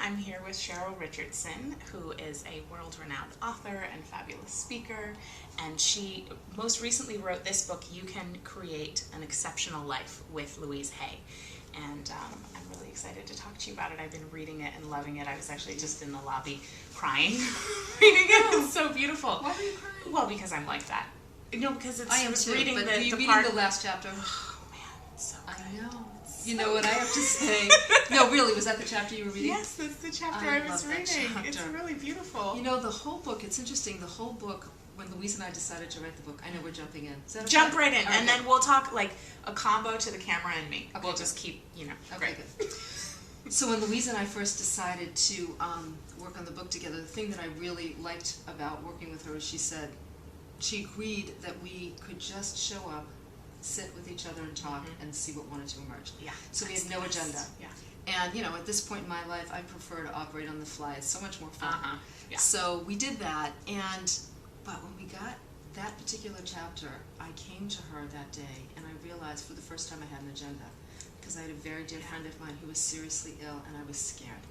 I'm here with Cheryl Richardson, who is a world-renowned author and fabulous speaker, and she most recently wrote this book, You Can Create an Exceptional Life with Louise Hay. And I'm really excited to talk to you about it. I've been reading it and loving it. I was actually just in the lobby crying reading it. It's so beautiful. Why were you crying? Well, because I'm like that. No, because it's I am too, reading but the, you the reading part... the last chapter? Oh, man, it's so good. I know. You know what I have to say? No, really, was that the chapter you were reading? Yes, that's the chapter I was reading. It's really beautiful. You know, the whole book, it's interesting, the whole book, when Louise and I decided to write the book, I know we're jumping in. Is that okay? Jump right in, Okay. and then we'll talk like a combo to the camera and me. Okay, we'll good. just keep, Okay, great. good. So when Louise and I first decided to work on the book together, the thing that I really liked about working with her is she agreed that we could just show up, sit with each other and talk, and see what wanted to emerge. Yeah. So we had no agenda. Yeah. And, at this point in my life, I prefer to operate on the fly. It's so much more fun. Yeah. So we did that, but when we got that particular chapter, I came to her that day, and I realized for the first time I had an agenda, because I had a very dear friend of mine who was seriously ill, and I was scared.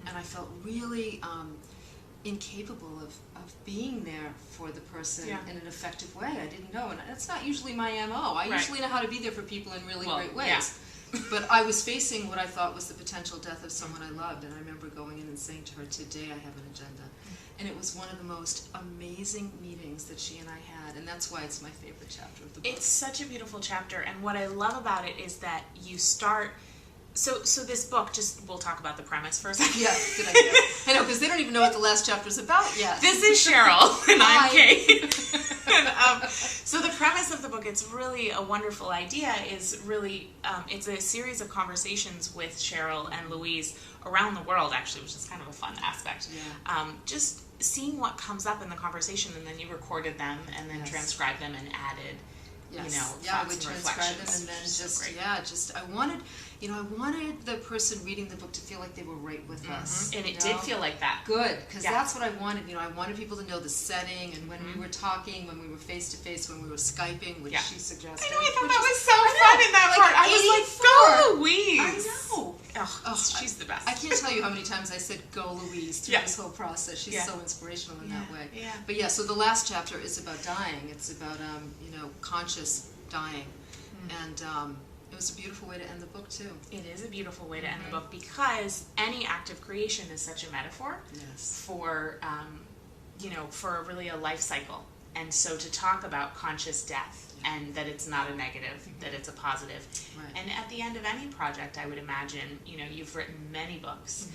And I felt really incapable of being there for the person in an effective way. I didn't know, and that's not usually my MO. I usually know how to be there for people in really great ways. Yeah. But I was facing what I thought was the potential death of someone I loved, and I remember going in and saying to her, today I have an agenda. And it was one of the most amazing meetings that she and I had, and that's why it's my favorite chapter of the book. It's such a beautiful chapter, and what I love about it is that you start... So this book, we'll talk about the premise for a second. Yeah, good idea. I know, because they don't even know what the last chapter is about yet. This is Cheryl, and I'm Hi. Kate. And, so the premise of the book, it's really a wonderful idea, is really, it's a series of conversations with Cheryl and Louise around the world, actually, which is kind of a fun aspect. Yeah. Just seeing what comes up in the conversation, and then you recorded them, and then transcribed them and added, I would transcribe them, and then I wanted the person reading the book to feel like they were right with us. And it did feel like that. Good, because that's what I wanted. I wanted people to know the setting, and when we were talking, when we were face to face, when we were Skyping, which she suggested. I know, I thought that was so fun in that part. I was like, go Louise. I know. Oh, she's the best. I can't tell you how many times I said go Louise through this whole process. She's so inspirational in that way. Yeah. But so the last chapter is about dying. It's about conscious dying. And it was a beautiful way to end the book too. It is a beautiful way to end the book, because any act of creation is such a metaphor for for really a life cycle. And so to talk about conscious death, and that it's not a negative, that it's a positive. Right. And at the end of any project, I would imagine, you've written many books.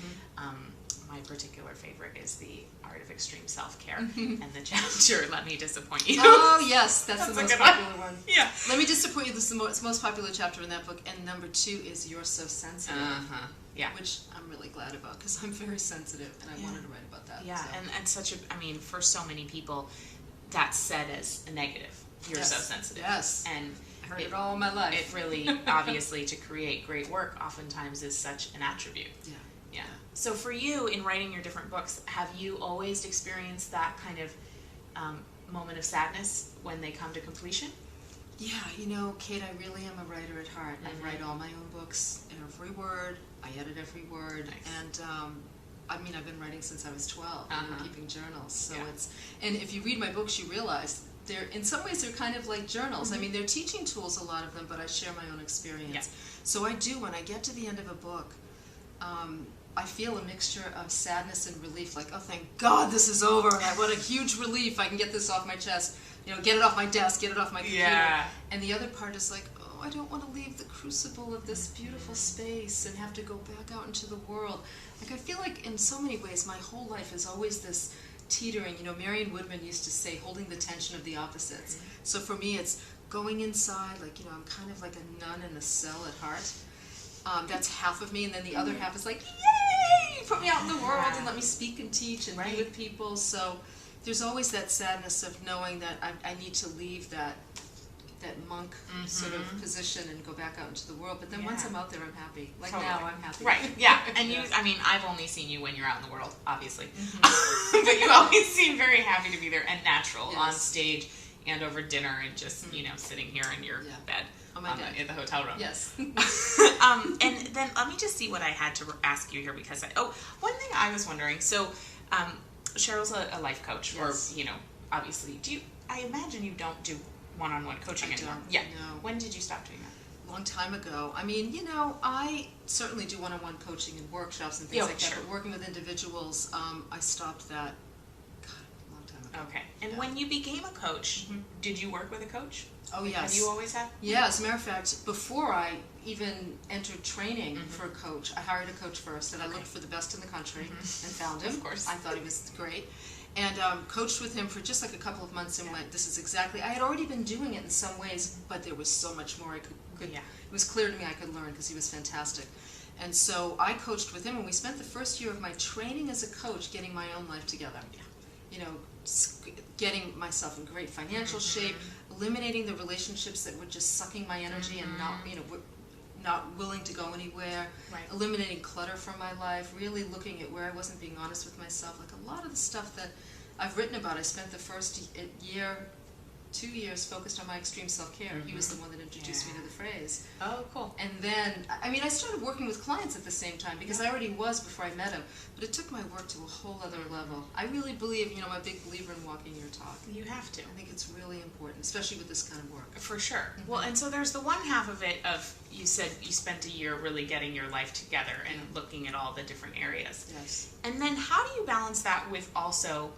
My particular favorite is The Art of Extreme Self-Care, and the chapter, Let Me Disappoint You. Oh, yes, that's the most popular one. Yeah. Let Me Disappoint You, this is the most popular chapter in that book, and number 2 is You're So Sensitive, yeah. which I'm really glad about, because I'm very sensitive, and I wanted to write about that. Yeah, so. and for so many people, that's said as a negative. You're so sensitive. Yes. And I heard it all my life. It really, obviously, to create great work, oftentimes is such an attribute. Yeah. So for you, in writing your different books, have you always experienced that kind of moment of sadness when they come to completion? Yeah, Kate, I really am a writer at heart. I write all my own books, every word. I edit every word. Nice. And I've been writing since I was 12. I'm keeping journals. So and if you read my books, you realize in some ways they're kind of like journals. I mean, they're teaching tools, a lot of them, but I share my own experience. Yeah. So I do, when I get to the end of a book, I feel a mixture of sadness and relief, like, oh, thank God this is over, and what a huge relief, I can get this off my chest, get it off my desk, get it off my computer. Yeah. And the other part is like, oh, I don't want to leave the crucible of this beautiful space and have to go back out into the world. Like, I feel like in so many ways my whole life is always this teetering. Marion Woodman used to say, holding the tension of the opposites. So for me, it's going inside, like, I'm kind of like a nun in a cell at heart. That's half of me, and then the other half is like, yay, put me out in the world and let me speak and teach and be with people. So there's always that sadness of knowing that I need to leave that monk sort of position and go back out into the world. But then once I'm out there, I'm happy. Like now, I'm happy. Right, yeah. And I've only seen you when you're out in the world, obviously. But you always seem very happy to be there and natural on stage, and over dinner and just, sitting here in your bed in the hotel room. Yes. And then let me just see what I had to ask you here because one thing I was wondering, so Cheryl's a life coach, yes. or, obviously, I imagine you don't do one-on-one coaching anymore. Yeah. No. When did you stop doing that? Long time ago. I mean, I certainly do one-on-one coaching and workshops and things like that, but working with individuals, I stopped that, a long time ago. Okay. And when you became a coach, did you work with a coach? Oh, yes. Have you always had? Yeah, as a matter of fact, before I even entered training for a coach, I hired a coach first, and I looked for the best in the country and found him. Of course. I thought he was great. And coached with him for just like a couple of months and went, this is exactly, I had already been doing it in some ways, but there was so much more I could it was clear to me I could learn because he was fantastic. And so I coached with him, and we spent the first year of my training as a coach getting my own life together. Getting myself in great financial shape, eliminating the relationships that were just sucking my energy and not willing to go anywhere, eliminating clutter from my life, really looking at where I wasn't being honest with myself. Like a lot of the stuff that I've written about, I spent the first 2 years focused on my extreme self-care. He was the one that introduced me to the phrase. Oh, cool. And then, I started working with clients at the same time because I already was before I met him, but it took my work to a whole other level. I really believe, I'm a big believer in walking your talk. You have to. I think it's really important, especially with this kind of work. For sure. Well, and so there's the one half of it of, you said you spent a year really getting your life together and looking at all the different areas. Yes. And then how do you balance that with also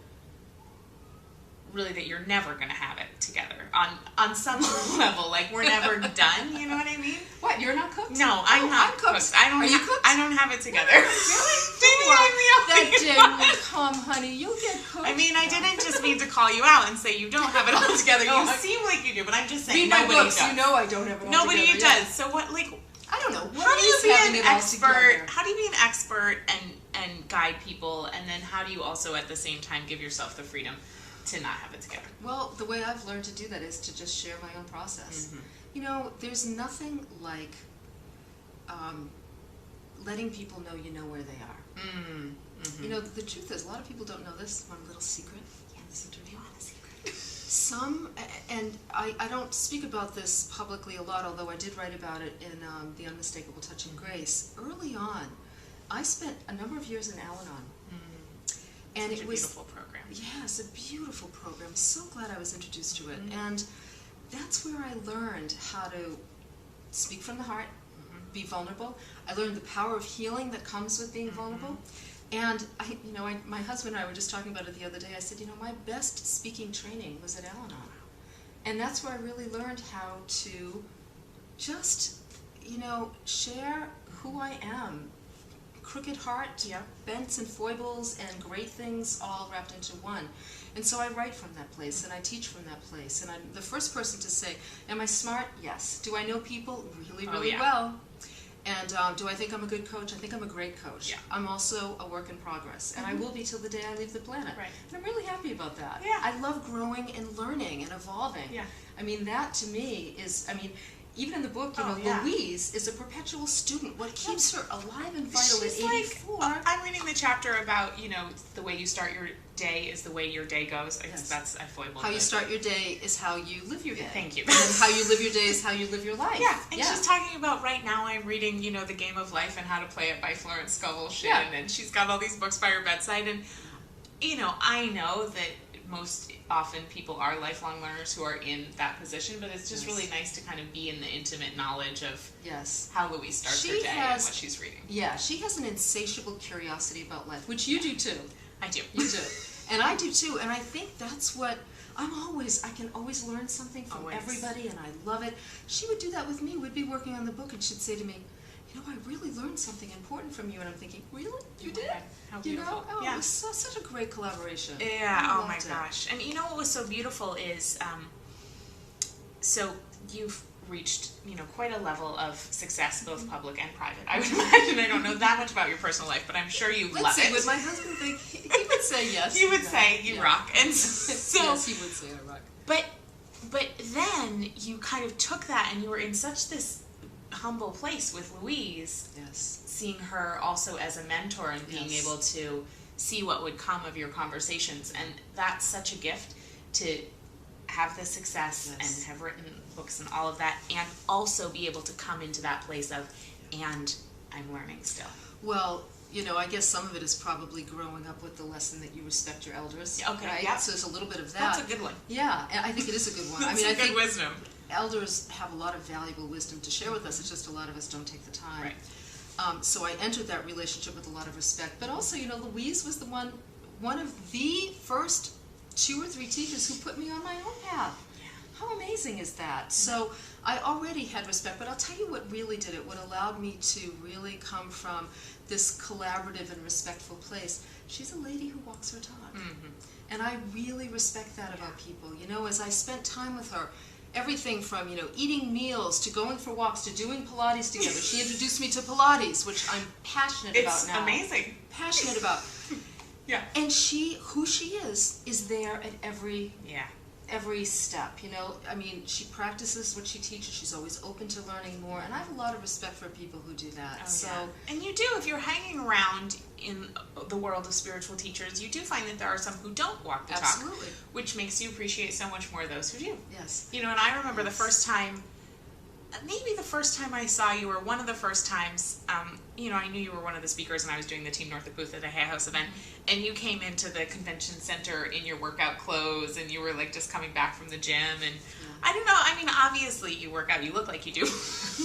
really that you're never going to have it together on some level, like we're never done, you know what I mean? What, you're not cooked? No, I'm not cooked. Are you cooked? I don't have it together. Really? That day will come, honey. You'll get cooked. I mean, I didn't just mean to call you out and say you don't have it all together. You seem like you do, but I'm just saying read nobody my books. does. You know I don't have it all nobody together. does. So what, like, I don't know. How do you be an expert? Together? How do you be an expert and guide people, and then how do you also at the same time give yourself the freedom to not have it together? Well, the way I've learned to do that is to just share my own process. There's nothing like letting people know you know where they are. The truth is, a lot of people don't know this. One little secret. Listen to me. A secret. And I don't speak about this publicly a lot, although I did write about it in The Unmistakable Touch and Grace. Early on, I spent a number of years in Al-Anon. And Such a beautiful program. Yeah, it's a beautiful program. So glad I was introduced to it. And that's where I learned how to speak from the heart, be vulnerable. I learned the power of healing that comes with being vulnerable. And my husband and I were just talking about it the other day. I said, my best speaking training was at Al-Anon. And that's where I really learned how to just, share who I am. Crooked heart, bents and foibles, and great things all wrapped into one. And so I write from that place, and I teach from that place. And I'm the first person to say, am I smart? Yes. Do I know people? Really, really well. And do I think I'm a good coach? I think I'm a great coach. Yeah. I'm also a work in progress, and I will be till the day I leave the planet. Right. And I'm really happy about that. Yeah. I love growing and learning and evolving. Yeah. That to me is, even in the book, Louise is a perpetual student. What keeps her alive and vital at 84? I'm reading the chapter about, the way you start your day is the way your day goes. I guess that's a foible. How you start your day is how you live your day. Thank you. And then how you live your day is how you live your life. Yeah, and she's talking about right now I'm reading, The Game of Life and How to Play It by Florence Scovel Shinn, and she's got all these books by her bedside, and, I know that most often people are lifelong learners who are in that position, but it's just really nice to kind of be in the intimate knowledge of how Louise starts her day and what she's reading. Yeah, she has an insatiable curiosity about life, which you do too. I do. You do. And I do too, and I think that's what I can always learn something from everybody, and I love it. She would do that with me. We'd be working on the book, and she'd say to me, I really learned something important from you, and I'm thinking, really? You did? How beautiful. It was such a great collaboration. Yeah, oh my gosh. And what was so beautiful is, so you've reached, quite a level of success, both public and private. I would imagine I don't know that much about your personal life, but I'm sure you love it. Would my husband think, he would say yes. He would say you rock. And so, yes, he would say I rock. But then you kind of took that and you were in such this humble place with Louise, seeing her also as a mentor and being able to see what would come of your conversations, and that's such a gift to have this success and have written books and all of that, and also be able to come into that place of, and I'm learning still. Well, you know, I guess some of it is probably growing up with the lesson that you respect your elders. Okay, right? yeah. So there's a little bit of that. That's a good one. Yeah, and I think it is a good one. That's I good think wisdom. elders have a lot of valuable wisdom to share with us. It's just a lot of us don't take the time. Right. So I entered that relationship with a lot of respect. But also, you know, Louise was one of the first 2 or 3 teachers who put me on my own path. How amazing is that? So I already had respect, but I'll tell you what really did it, what allowed me to really come from this collaborative and respectful place. She's a lady who walks her talk. Mm-hmm. And I really respect that about people. You know, as I spent time with her, everything from, you know, eating meals to going for walks to doing Pilates together. She introduced me to Pilates, which I'm passionate about now. It's amazing. Passionate about. Yeah. And who she is there at every step, you know. I mean, she practices what she teaches. She's always open to learning more, and I have a lot of respect for people who do that. And you do, if you're hanging around in the world of spiritual teachers, you do find that there are some who don't walk the talk, which makes you appreciate so much more those who do. Yes. You know, and I remember the first time, maybe the first time I saw you, or one of the first times, you know, I knew you were one of the speakers, and I was doing the Team Northrup booth at the Hay House event, and you came into the convention center in your workout clothes, and you were like just coming back from the gym, and I don't know, I mean, obviously you work out, you look like you do,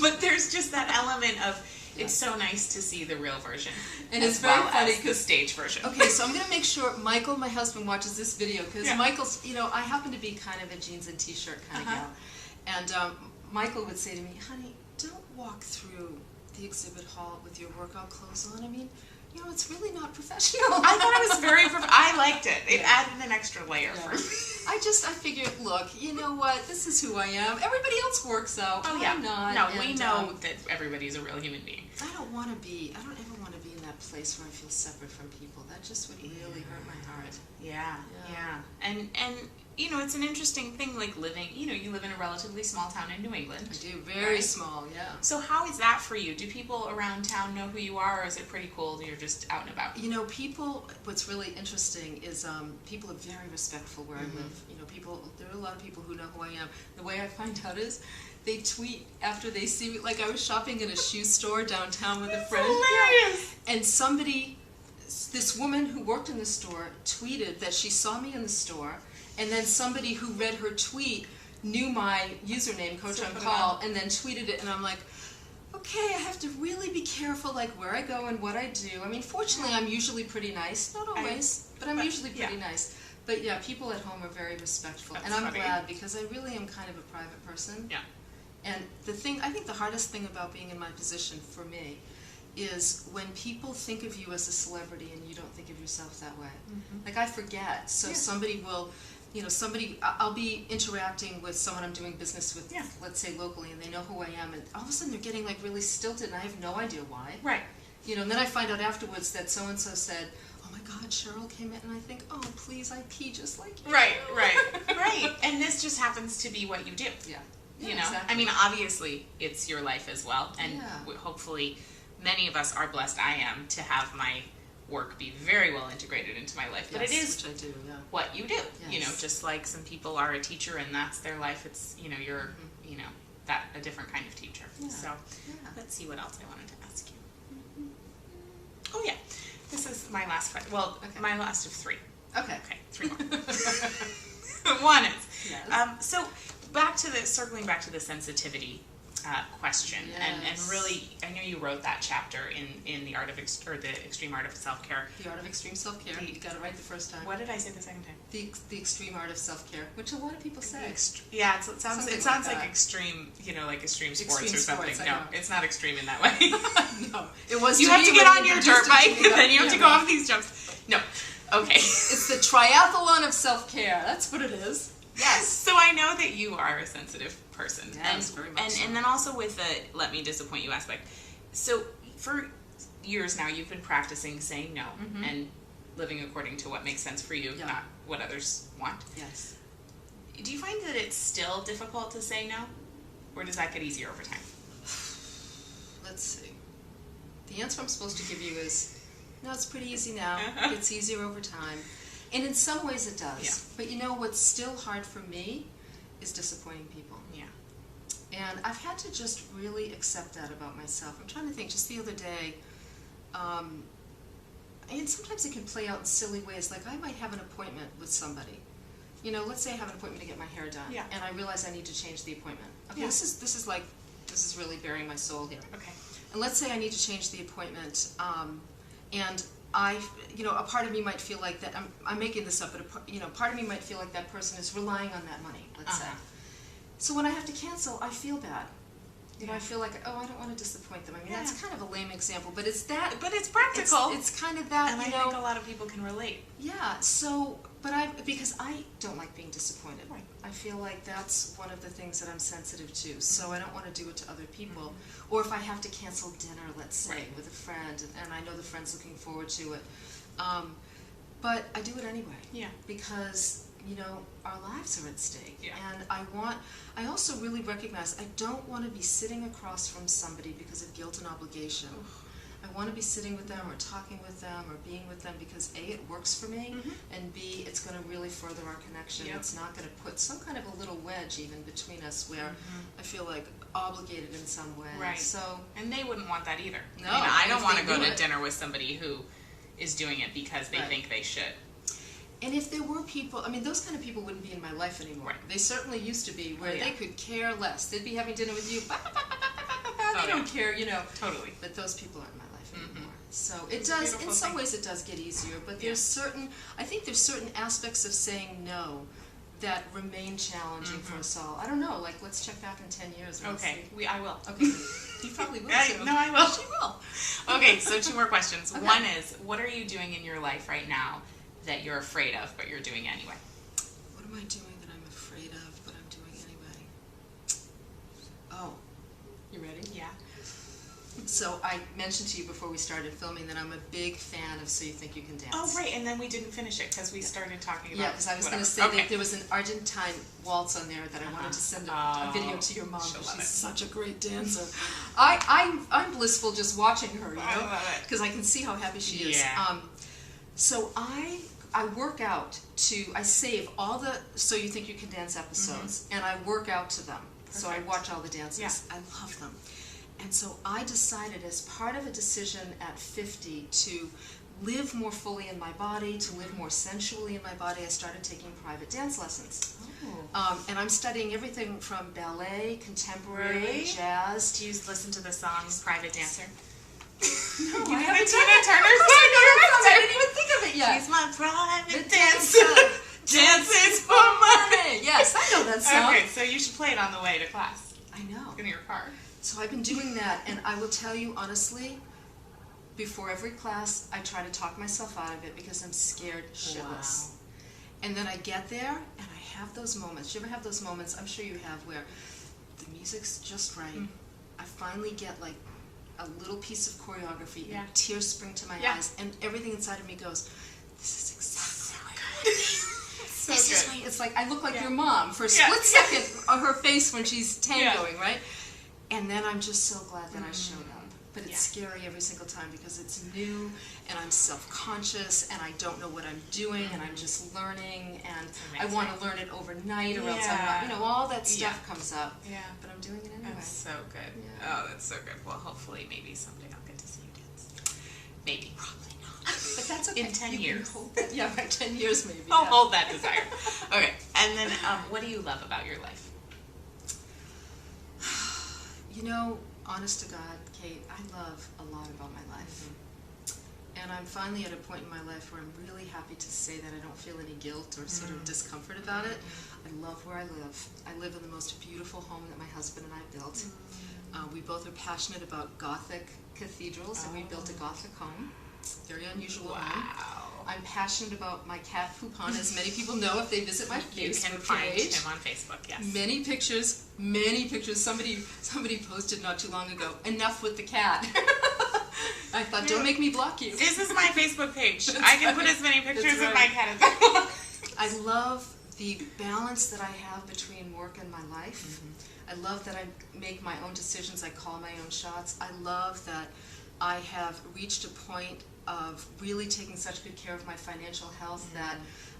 but there's just that element of, it's so nice to see the real version, and it's very funny because the stage version. Okay, so I'm going to make sure Michael, my husband, watches this video, because Michael's, you know, I happen to be kind of a jeans and t-shirt kind of gal, and Michael would say to me, honey, don't walk through the exhibit hall with your workout clothes on. I mean, you know, it's really not professional. I thought it was very I liked it. It added an extra layer for me. I figured, look, you know what, this is who I am. Everybody else works out. Oh, yeah. I'm not. No, we know that everybody's a real human being. I don't ever want to be in that place where I feel separate from people. That just would really hurt my heart. Yeah. And you know, it's an interesting thing, like living, you know, you live in a relatively small town in New England. I do, very small, yeah. So how is that for you? Do people around town know who you are, or is it pretty cool that you're just out and about? You know, what's really interesting is people are very respectful where I live. You know, there are a lot of people who know who I am. The way I find out is they tweet after they see me. Like I was shopping in a shoe store downtown with a friend. Hilarious! And this woman who worked in the store tweeted that she saw me in the store, and then somebody who read her tweet knew my username, Coach on Call, and then tweeted it, and I'm like, okay, I have to really be careful, like where I go and what I do. I mean, fortunately, I'm usually pretty nice, not always, but I'm usually pretty nice. But yeah, people at home are very respectful, and I'm glad, because I really am kind of a private person. Yeah. And I think the hardest thing about being in my position for me is when people think of you as a celebrity and you don't think of yourself that way. Like I forget, so somebody will, you know, I'll be interacting with someone I'm doing business with, let's say locally, and they know who I am, and all of a sudden they're getting like really stilted, and I have no idea why. Right. You know, and then I find out afterwards that so-and-so said, oh my God, Cheryl came in, and I think, oh, please, I pee just like you. Right. And this just happens to be what you do. Yeah. You know, exactly. I mean, obviously, it's your life as well, and hopefully many of us are blessed, I am, to have my work be very well integrated into my life. But it is which I do, what you do. You know, just like some people are a teacher and that's their life, it's, you know, you're, you know, a different kind of teacher. So let's see what else I wanted to ask you. Oh yeah, this is my last question. Well, my last of 3. Okay, 3 more. One is, so circling back to the sensitivity question, and really, I know you wrote that chapter in the art of the extreme art of self-care. The art of extreme self-care. You got it right the first time. What did I say the second time? The extreme art of self-care, which a lot of people say. It sounds like extreme, you know, like extreme sports or something. No, it's not extreme in that way. No, it was. You have to get on your dirt bike, and then you have to go off these jumps. No, okay. It's the triathlon of self-care. That's what it is. Yes. So I know that you are a sensitive person. Yes, very much so. And then also with the let me disappoint you aspect. So for years now you've been practicing saying no and living according to what makes sense for you, not what others want. Yes. Do you find that it's still difficult to say no? Or does that get easier over time? Let's see. The answer I'm supposed to give you is, no, it's pretty easy now. It gets easier over time. And in some ways it does. Yeah. But you know what's still hard for me is disappointing people. Yeah. And I've had to just really accept that about myself. I'm trying to think, just the other day, and sometimes it can play out in silly ways. Like I might have an appointment with somebody. You know, let's say I have an appointment to get my hair done, Yeah. and I realize I need to change the appointment. Okay, Yeah. this is really bearing my soul here. Okay. And let's say I need to change the appointment, and a part of me might feel like that. I'm making this up, but part of me might feel like that person is relying on that money. Let's say. So when I have to cancel, I feel bad. You know, I feel like, oh, I don't want to disappoint them. I mean, that's kind of a lame example, but it's that. But it's practical. It's kind of that, and I think a lot of people can relate. Yeah, so, because I don't like being disappointed. Right. I feel like that's one of the things that I'm sensitive to, so I don't want to do it to other people. Or if I have to cancel dinner, let's say, with a friend, and I know the friend's looking forward to it. But I do it anyway. Yeah. Because, our lives are at stake. Yeah. And I also really recognize I don't want to be sitting across from somebody because of guilt and obligation. I want to be sitting with them or talking with them or being with them because A, it works for me, and B, it's going to really further our connection. Yep. It's not going to put some kind of a little wedge even between us where I feel like obligated in some way. Right. So, and they wouldn't want that either. No. I don't want to go to dinner with somebody who is doing it because they think they should. And if there were people, those kind of people wouldn't be in my life anymore. Right. They certainly used to be, where they could care less. They'd be having dinner with you, they don't care, Totally. But those people aren't in my life anymore. So it does, in some ways it does get easier, but there's I think there's certain aspects of saying no that remain challenging for us all. I don't know, like let's check back in 10 years. Okay, I will. Okay, you probably will too. No, I will. She will. Okay, so 2 more questions. Okay. One is, what are you doing in your life right now that you're afraid of, but you're doing anyway? What am I doing that I'm afraid of, but I'm doing anyway? Oh, you ready? Yeah. So I mentioned to you before we started filming that I'm a big fan of So You Think You Can Dance. Oh, right, and then we didn't finish it because we started talking about because I was going to say that there was an Argentine waltz on there that I wanted to send a video to your mom because she's such a great dancer. I'm blissful just watching her, I love it. because I can see how happy she is. Yeah. So I work out I save all the So You Think You Can Dance episodes, and I work out to them. Perfect. So I watch all the dances. Yeah. I love them. And so I decided, as part of a decision at 50 to live more fully in my body, to live more sensually in my body, I started taking private dance lessons. Oh. And I'm studying everything from ballet, contemporary, jazz. Do you listen to the song Private Dancer? No, you I haven't haven't Tina Turner song. I didn't even think of it yet. She's my private dancer. Dances for money. Yes, I know that song. Okay, so you should play it on the way to class. I know. In your car. So I've been doing that, and I will tell you honestly, before every class, I try to talk myself out of it because I'm scared shitless. Wow. And then I get there, and I have those moments. Do you ever have those moments? I'm sure you have, where the music's just right. I finally get like a little piece of choreography, and tears spring to my eyes, and everything inside of me goes, "This is exactly what I need." So good. It's like I look like your mom for a split second on her face when she's tangoing, right? And then I'm just so glad that I showed up. But it's scary every single time because it's new, and I'm self-conscious, and I don't know what I'm doing, and I'm just learning, and I want to learn it overnight, or else I'm not, all that stuff comes up. Yeah. But I'm doing it anyway. That's so good. Yeah. Oh, that's so good. Well, hopefully, maybe someday I'll get to see you dance. Maybe. Probably not. But that's okay. In 10 years. Hold that. Yeah, right, 10 years maybe. I'll hold that desire. Okay. And then, what do you love about your life? Honest to God, Kate, I love a lot about my life. And I'm finally at a point in my life where I'm really happy to say that I don't feel any guilt or sort of discomfort about it. I love where I live. I live in the most beautiful home that my husband and I built. We both are passionate about Gothic cathedrals, and we built a Gothic home. Very unusual home. I'm passionate about my cat Poupon, as many people know if they visit my Facebook page. You can find him on Facebook, yes. Many pictures. Somebody posted not too long ago, "Enough with the cat." I thought, don't make me block you. This is my Facebook page. I can put as many pictures of my cat as I want. I love the balance that I have between work and my life. I love that I make my own decisions. I call my own shots. I love that I have reached a point of really taking such good care of my financial health that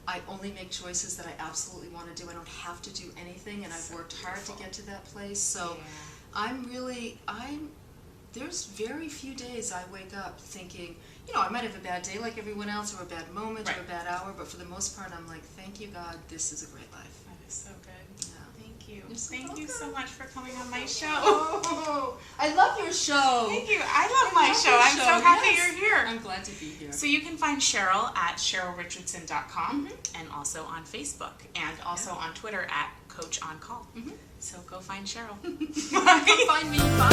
I only make choices that I absolutely want to do. I don't have to do anything, and I've worked hard to get to that place. So there's very few days I wake up thinking, I might have a bad day like everyone else, or a bad moment, or a bad hour, but for the most part, I'm like, thank you, God, this is a great life. That is so good. Yeah. Thank you. You're so Thank you so welcome. much for coming on my show. Oh, I love your show. Thank you. I love my show. I'm so happy you're here. I'm glad to be here. So you can find Cheryl at CherylRichardson.com and also on Facebook and also on Twitter at Coach on Call. So go find Cheryl. Come find me. Bye.